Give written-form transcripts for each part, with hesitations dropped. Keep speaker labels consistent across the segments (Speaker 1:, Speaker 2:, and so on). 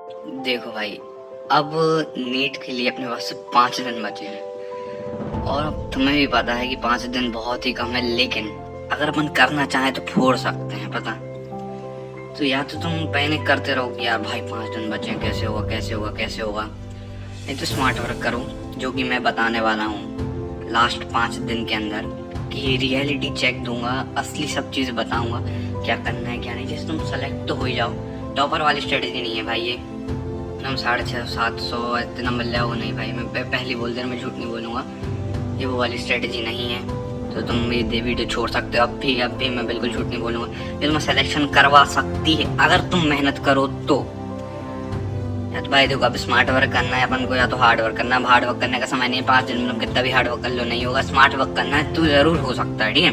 Speaker 1: देखो भाई, अब नीट के लिए अपने पास सिर्फ 5 दिन बचे हैं और अब तुम्हें भी पता है कि 5 दिन बहुत ही कम है, लेकिन अगर अपन करना चाहें तो फोड़ सकते हैं, पता। तो या तो तुम पैनिक करते रहो कि यार भाई 5 दिन बचे हैं, कैसे होगा कैसे होगा कैसे होगा, नहीं तो स्मार्ट वर्क करो, जो कि मैं बताने वाला हूँ लास्ट 5 दिन के अंदर। कि रियलिटी चेक दूंगा, असली सब चीज़ बताऊंगा, क्या करना है क्या नहीं, जैसे तुम सेलेक्ट तो हो ही जाओ। टॉपर वाली स्ट्रेटेजी नहीं है भाई ये, हम 650-700 इतने नंबर ले आओ, नहीं भाई, मैं पहले बोल दे रहा, मैं झूठ नहीं बोलूँगा, ये वो वाली स्ट्रेटेजी नहीं है। तो तुम ये वीडियो छोड़ सकते हो अब भी मैं बिल्कुल झूठ नहीं बोलूँगा, ये तुम्हें सिलेक्शन करवा सकती है अगर तुम मेहनत करो तो। या तो भाई देखो, अब स्मार्ट वर्क करना है अपन को या तो हार्ड वर्क करना है। हार्ड वर्क करने का समय नहीं है, 5 दिन में तुम कितना भी हार्ड वर्क कर लो नहीं होगा। स्मार्ट वर्क करना है तो जरूर हो सकता है, ठीक है।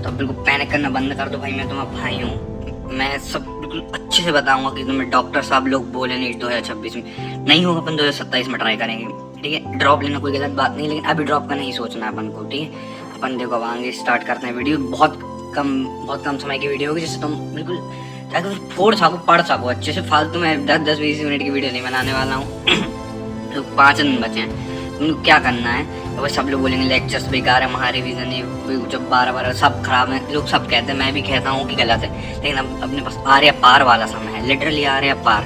Speaker 1: तो अब बिल्कुल पैनिक करना बंद कर दो भाई, मैं तुम्हारा भाई हूँ, मैं सब बिल्कुल अच्छे से बताऊंगा कि तुम्हें डॉक्टर साहब लोग बोले नीट 2026 में नहीं होगा, अपन 2027 में ट्राई करेंगे, ठीक है। ड्रॉप लेना कोई गलत बात नहीं, लेकिन अभी ड्रॉप का नहीं सोचना है अपन को, ठीक है। अपन देखो अब आगे स्टार्ट करते हैं वीडियो, बहुत कम समय की वीडियो होगी, जिससे तुम बिल्कुल ताकि फोड़ सको, पढ़ सको अच्छे से। फालतू में 10-20 मिनट की वीडियो नहीं बनाने वाला हूँ। तो 5 दिन बचे हैं, तुमको क्या करना है। तो सब लोग बोलेंगे लेक्चर्स बेकार है, महारी रिवीजन है, जब 12 सब खराब है, लोग सब कहते हैं, मैं भी कहता हूँ कि गलत है, लेकिन अब अपने पास आर्या पार वाला समय है, लिटरली आर्या पार।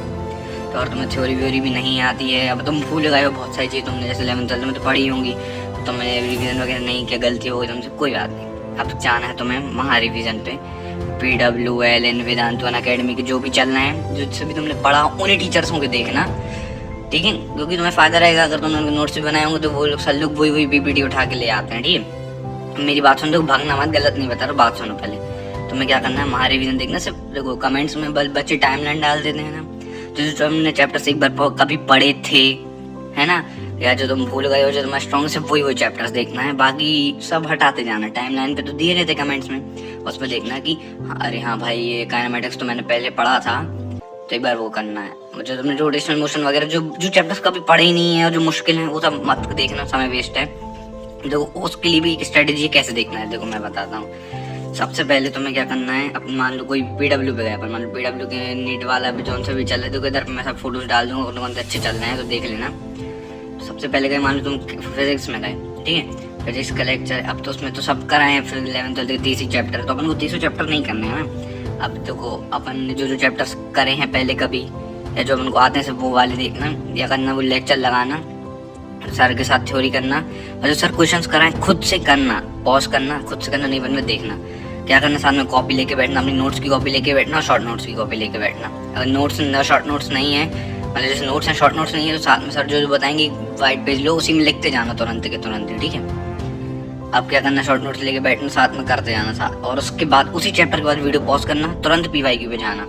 Speaker 1: तो और तुम्हें थ्योरी व्योरी भी नहीं आती है, अब तुम भूल गए हो बहुत सारी चीज़, तुमने जैसे 11th-12th में तो पढ़ी होंगी, तो तुम्हें रिवीजन वगैरह नहीं किया, गलती हो गई तुमसे, कोई बात नहीं। अब जाना है तुम्हें महा रिवीजन पे, PWLN वेदांत वन अकेडमी के जो भी चल रहे हैं, जो भी तुमने पढ़ा उन्हीं टीचर्सों के देखना, ठीक है, क्योंकि तुम्हें फायदा रहेगा। अगर तुमने नोट्स भी बनाए होंगे तो वो लोग सब लोग वही PPT उठा के ले आते हैं, ठीक है। मेरी बात सुन दो, भागना मत, गलत नहीं बता रहा, बात सुनो पहले। तुम्हें क्या करना है, महा रिवीजन देखना। सिर्फ देखो कमेंट्स में बच्चे टाइमलाइन डाल देते हैं ना, जो तुमने चैप्टर्स एक बार कभी पढ़े थे, है ना, या जो तुम भूल गए हो, जो तुम्हारा स्ट्रॉन्ग से वही चैप्टर्स देखना है, बाकी सब हटाते जाना। टाइमलाइन पे तो दिए रहते कमेंट्स में, उस पर देखना कि अरे हाँ भाई ये काइनेमेटिक्स तो मैंने पहले पढ़ा था, तो एक बार वो करना है। जो तुमने रोटेशनल मोशन वगैरह जो चैप्टर्स कभी पढ़े ही नहीं है और जो मुश्किल है, वो सब मत देखना, समय वेस्ट है। देखो उसके लिए भी एक स्ट्रेटेजी कैसे देखना है, देखो मैं बताता हूँ। सबसे पहले तुम्हें क्या करना है, अपन मान लो कोई PW पे गया, पर मान लो PW के नीट वाला भी जो से भी चल रहे, तो इधर मैं सब फोटोज डाल दूंगा, कौन से अच्छे चल रहे हैं तो देख लेना। सबसे पहले गए, मान लो तुम फिजिक्स में गए, ठीक है, फिजिक्स का लेक्चर, अब तो उसमें तो सब कराए हैं, फिर 11th-12th 30 चैप्टर, तो अपन को 30 चैप्टर नहीं करने हैं ना। अब देखो अपन ने जो चैप्टर्स करे हैं पहले कभी, या जो अपन को आते हैं सब वो वाले देखना, या करना वो लेक्चर लगाना, सर के साथ थ्योरी करना, और जो सर क्वेश्चंस कराएं खुद से करना, पॉज करना, खुद से करना, नहीं बन में देखना। क्या करना, साथ में कॉपी लेके बैठना, अपनी नोट्स की कॉपी लेके बैठना, शॉर्ट नोट्स की कॉपी लेके बैठना। अगर नोट्स शॉर्ट नोट्स नहीं है, मतलब जैसे नोट्स हैं शॉर्ट नोट्स नहीं है, तो साथ में सर जो बताएंगे वाइट पेज लो, उसी में लिखते जाना तुरंत के तुरंत, ठीक है। अब क्या करना, शॉर्ट नोट्स लेके बैठना, साथ में करते जाना साथ, और उसके बाद उसी चैप्टर के बाद वीडियो पॉज करना, तुरंत PYQ पे जाना।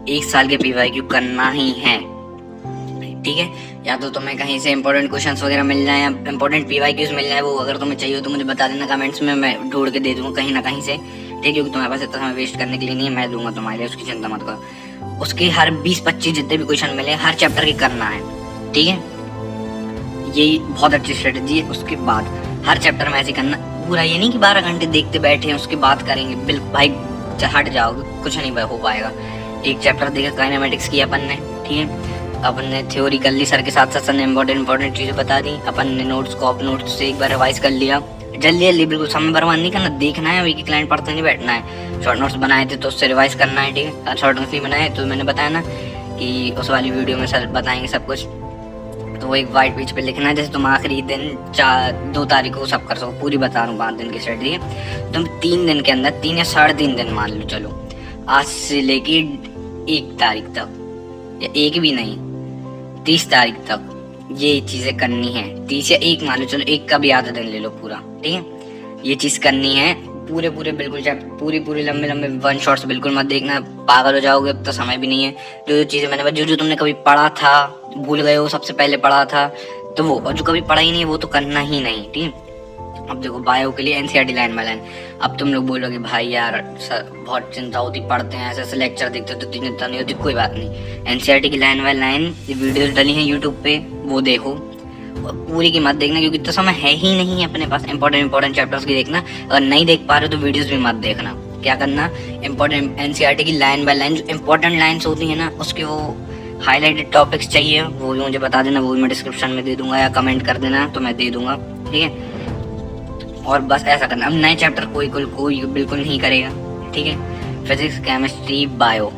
Speaker 1: 1 साल के PYQ करना ही है, ठीक है। या तो तुम्हें कहीं से इंपॉर्टेंट क्वेश्चंस वगैरह मिल जाए, या इंपॉर्टेंट PYQs मिल जाए, वो अगर तुम्हें चाहिए हो तो मुझे बता देना कमेंट्स में, मैं ढूंढ के दे दूंगा कहीं ना कहीं से, ठीक है, क्योंकि तुम्हारे पास इतना समय वेस्ट करने के लिए नहीं है, मैं दूंगा तुम्हारे लिए, उसकी चिंता मत करो। उसके हर 20-25 जितने भी क्वेश्चन मिले हर चैप्टर के करना है, ठीक है, यही बहुत अच्छी स्ट्रेटेजी है। उसके बाद हर चैप्टर में ऐसे करना, पूरा ये नहीं कि 12 घंटे देखते बैठे हैं उसके बाद करेंगे, बिल्कुल भाई हट जाओगे, कुछ नहीं हो पाएगा। एक चैप्टर देखा काइनेमेटिक्स की अपन ने, ठीक है, अपन ने थ्योरी कर ली, सर के साथ साथ सर ने इंपॉर्टेंट चीजें बता दी, अपन ने नोट्स से एक बार रिवाइज कर लिया, जल्दी बिल्कुल समय बर्बाद नहीं करना, देखना है, एक लाइन पढ़ते नहीं बैठना है। शॉर्ट नोट्स बनाए थे तो उससे रिवाइज करना है, ठीक है। शॉर्ट नोट्स नहीं बनाए तो मैंने बताया ना कि उस वाली वीडियो में सर बताएंगे सब कुछ, तो वो एक वाइट पेज पे लिखना है, जैसे तुम आखिरी दिन 2 तारीख को सब कर सको, पूरी बता रहा हूँ 5 दिन की स्ट्रेटजी है। तुम 3 दिन के अंदर, 3 या 3.5 दिन मान लो, चलो आज से लेके 1 तारीख तक, या 1 भी नहीं 30 तारीख तक ये चीजें करनी है। 30 या 1 मान लो, चलो 1 का भी आधा दिन ले लो पूरा, ठीक है, ये चीज करनी है पूरे बिल्कुल, पूरी लंबे वन शॉट्स बिल्कुल मत देखना, पागल हो जाओगे, अब तो समय भी नहीं है। जो चीजें मैंने जो तुमने कभी पढ़ा था, भूल गए हो, सबसे पहले पढ़ा था तो वो, और जो कभी पढ़ा ही नहीं वो तो करना ही नहीं, ठीक है। अब देखो बायो के लिए NCERT लाइन बाय लाइन, अब तुम लोग बोलोगे भाई यार सर बहुत चिंता होती, पढ़ते हैं ऐसे लेक्चर देखते तो चिंता नहीं होती, कोई बात नहीं। NCERT की लाइन बाय लाइन वीडियोस डली हैं यूट्यूब पे, वो देखो, पूरी की मत देखना, क्योंकि तो समय है ही नहीं अपने पास इंपॉर्टेंट चैप्टर्स की देखना। अगर नहीं देख पा रहे तो वीडियोस भी मत देखना, क्या करना, इम्पोर्टेंट एनसीईआरटी की लाइन बाय लाइन जो इम्पोर्टेंट लाइन्स होती हैं ना, उसके वो हाईलाइटेड टॉपिक्स चाहिए, वो भी मुझे बता देना, वो भी मैं डिस्क्रिप्शन में दे दूंगा, या कमेंट कर देना तो मैं दे दूंगा, ठीक है। और बस ऐसा करना। अब नए चैप्टर कोई बिल्कुल नहीं करेगा, ठीक है। फिजिक्स, केमिस्ट्री, बायो,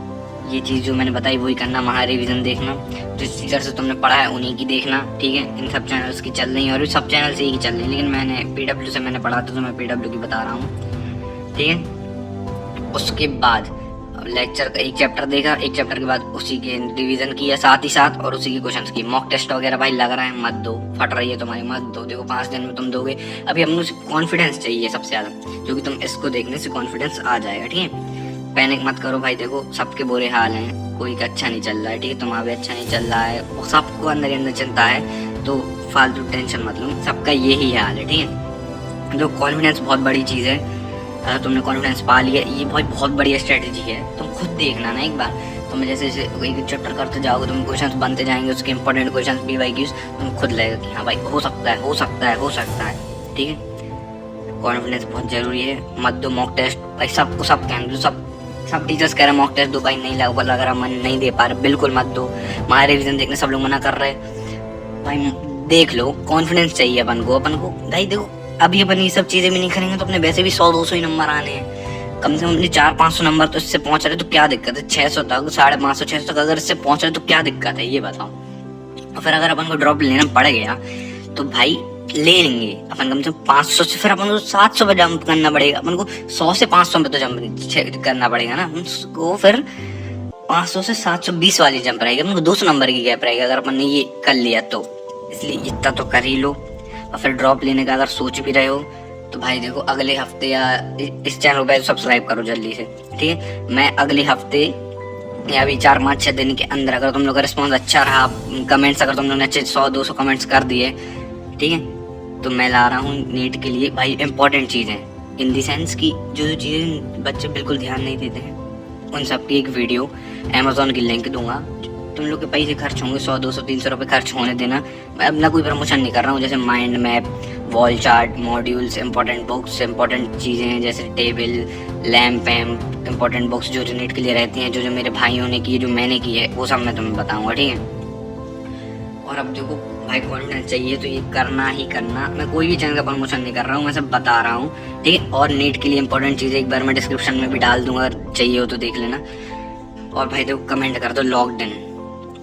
Speaker 1: ये चीज़ जो मैंने बताई वही करना। महा रिविजन देखना, जिस टीचर से तुमने पढ़ा है उन्हीं की देखना, ठीक है। इन सब चैनल्स की चल रही है, और भी सब चैनल से ही चल रही है, लेकिन मैंने PW से मैंने पढ़ा था तो मैं PW की बता रहा हूँ, ठीक है। उसके बाद लेक्चर का एक चैप्टर देखा, एक चैप्टर के बाद उसी के रिवीजन किया साथ ही साथ, और उसी के क्वेश्चंस की मॉक टेस्ट वगैरह। भाई लग रहा है मत दो, फट रही है तुम्हारी, मत दो। देखो 5 दिन में तुम दोगे। अभी हम लोग कॉन्फिडेंस चाहिए सबसे ज़्यादा, क्योंकि तुम इसको देखने से कॉन्फिडेंस आ जाएगा, ठीक है। पैनिक मत करो भाई, देखो सबके बुरे हाल हैं, कोई का अच्छा नहीं चल रहा है, ठीक है। तुम्हारा भी अच्छा नहीं चल रहा है, सबको अंदर ही अंदर चिंता है, तो फालतू टेंशन मत लो, सबका यही हाल है, ठीक है। जो कॉन्फिडेंस बहुत बड़ी चीज़ है, अगर तुमने कॉन्फिडेंस पा लिया, ये बहुत बढ़िया स्ट्रेटजी है। तुम खुद देखना ना एक बार, तुम जैसे एक चैप्टर करते जाओगे, तुम क्वेश्चंस बनते जाएंगे, उसके इंपॉर्टेंट क्वेश्चंस PYQs, तुम खुद लगेगा कि हाँ भाई हो सकता है, हो सकता है, हो सकता है, ठीक है। कॉन्फिडेंस बहुत जरूरी है। मत दो मॉक टेस्ट भाई, सबको सब कह, सब टीचर्स कह रहे हैं मॉक टेस्ट दो भाई, नहीं लग रहा, मन नहीं दे पा रहे, बिल्कुल मत दो। हमारे रिविजन देखने सब लोग मना कर रहे हैं भाई, देख लो। कॉन्फिडेंस चाहिए अपन को भाई। देखो अभी अपन ये सब चीजें भी नहीं करेंगे तो अपने वैसे भी 100-200 ही नंबर आने हैं, कम से कम अपने 400-500 नंबर तो इससे पहुंच रहे तो क्या दिक्कत है। 600 तक, 550-600 तक अगर इससे पहुंच रहे तो क्या दिक्कत है, ये बताओ। और फिर अगर अपन को ड्रॉप लेना पड़ गया तो भाई ले लेंगे अपन, कम से कम 500 से फिर अपन को 700 पे जंप करना पड़ेगा, अपन को 100 से 500 पे तो जंप करना पड़ेगा ना, उसको फिर 500 से 720 वाली जंप रहेगी, अपन को 200 नंबर की गैप रहेगा अगर अपन ने ये कर लिया तो। इसलिए इतना तो कर ही लो। और फिर ड्रॉप लेने का अगर सोच भी रहे हो तो भाई देखो, अगले हफ्ते या इस चैनल पे सब्सक्राइब करो जल्दी से, ठीक है। मैं अगले हफ्ते या अभी 4-5-6 दिन के अंदर, अगर तुम लोग का रिस्पॉन्स अच्छा रहा, कमेंट्स अगर तुम लोगों ने अच्छे 100-200 कमेंट्स कर दिए, ठीक है, तो मैं ला रहा हूँ नीट के लिए भाई इंपॉर्टेंट चीज़ें, इन दी सेंस की जो चीज़ें बच्चे बिल्कुल ध्यान नहीं देते हैं, उन सब की एक वीडियो Amazon की लिंक दूंगा। तुम लोग के पैसे खर्च होंगे, 100-200-300 रुपये खर्च होने देना। मैं अपना कोई प्रमोशन नहीं कर रहा हूँ, जैसे mind map, wall chart, modules, important books, important चीज़ें जैसे टेबल, लैम्प, इंपॉर्टेंट बुक्स जो नीट के लिए रहती हैं, जो मेरे भाइयों ने की है, जो मैंने की है, वो सब मैं तुम्हें बताऊँगा, ठीक है। और अब देखो भाई, कॉन्फिडेंस चाहिए तो ये करना ही करना। मैं कोई भी चैनल का प्रमोशन नहीं कर रहा हूँ, मैं सब बता रहा हूँ, ठीक है। और नीट के लिए इंपॉर्टेंट चीज़ें एक बार मैं डिस्क्रिप्शन में भी डाल दूंगा, चाहिए हो तो देख लेना। और भाई देखो कमेंट कर दो लॉकडाउन,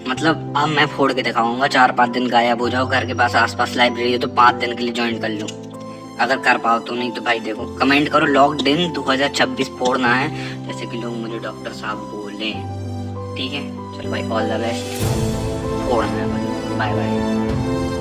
Speaker 1: मतलब अब मैं फोड़ के दिखाऊंगा। 4-5 दिन गायब हो जाओ, घर के पास आसपास लाइब्रेरी है तो 5 दिन के लिए ज्वाइन कर लो, अगर कर पाओ तो। नहीं तो भाई देखो कमेंट करो लॉकडाउन 2026 फोड़ना है, जैसे कि लोग मुझे डॉक्टर साहब बोले, ठीक है। चलो भाई, ऑल द बेस्ट, फोड़ना है भाई, बाय बाय।